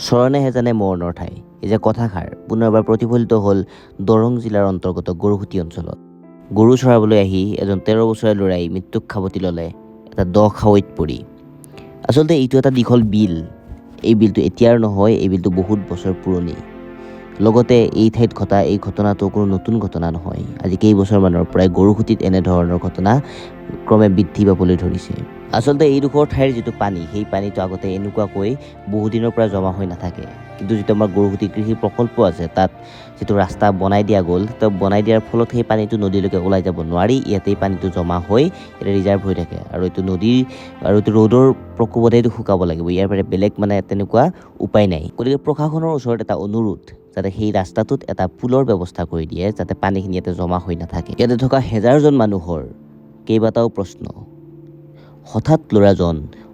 চৰণেহে জানে মৰণৰ ঠাই। এই যে কথাষাৰ পুনৰবাৰ প্ৰতিফলিত হ'ল দৰং জিলাৰ অন্তৰ্গত গৰুসুটি অঞ্চলত। গৰু চৰাবলৈ আহি এজন 13 বছৰীয়া ল'ৰাই মৃত্যুক সাৱটি ল'লে এটা দ খাৱৈত পৰি। আচলতে এইটো এটা দীঘল বিল। এই বিলটো এতিয়াৰ নহয়, এই বিলটো বহুত বছৰ পুৰণি। লগতে এই ঠাইত ঘটা এই ঘটনাটো কোনো নতুন ঘটনা নহয়। আজি কেইবছৰমানৰ পৰাই গৰুসুটিত এনেধৰণৰ ঘটনা ক্ৰমে বৃদ্ধি পাবলৈ ধৰিছে। আচলতে এইডোখৰ ঠাইৰ যিটো পানী, সেই পানীটো আগতে এনেকুৱাকৈ বহুদিনৰ পৰা জমা হৈ নাথাকে। কিন্তু যিটো আমাৰ গৰুসুটি কৃষি প্ৰকল্প আছে, তাত যিটো ৰাস্তা বনাই দিয়া গ'ল, তো বনাই দিয়াৰ ফলত সেই পানীটো নদীলৈকে ওলাই যাব নোৱাৰি। ইয়াতেই পানীটো জমা হৈ ইয়াতে ৰিজাৰ্ভ হৈ থাকে। আৰু এইটো নদীৰ আৰু এইটো ৰ'দৰ প্ৰকোপতে এইটো শুকাব লাগিব। ইয়াৰ পৰা বেলেগ তেনেকুৱা উপায় নাই। গতিকে প্ৰশাসনৰ ওচৰত এটা অনুৰোধ, যাতে সেই ৰাস্তাটোত এটা পুলৰ ব্যৱস্থা কৰি দিয়ে, যাতে পানীখিনি ইয়াতে জমা হৈ নাথাকে। ইয়াতে থকা হেজাৰজন মানুহৰ কেইবাটাও প্ৰশ্ন। হঠাৎ ল'ৰাজন